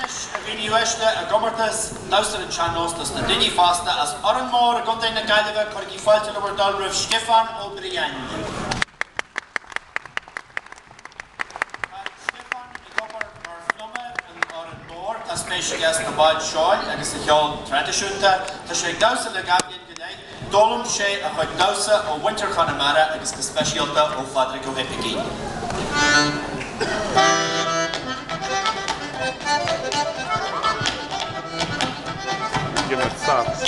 Oireachtas a gomartas lauster an seanostas na duine fásta as oran mór a guntaí na gaiileh chuirgí fáilte le dal roimh Stiofan ó Brian. Stiofan I gobar mar flume an oran mór tá spéisi gas na báid seáil agus a cheol tradiisiúnta tá sé gabhsa le gabion go léi dólam sé a chuid gabhsa ó Winter Connemara agus go speisialta ó Fadra go Hippicí. Give it socks.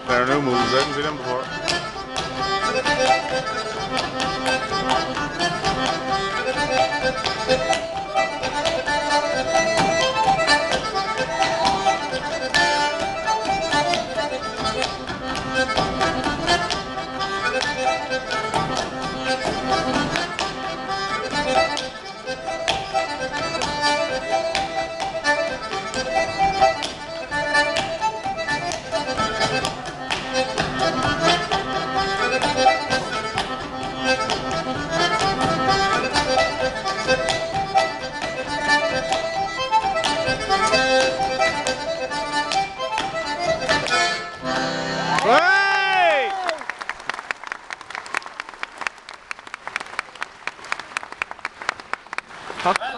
There are no moves, I haven't seen them before. Well,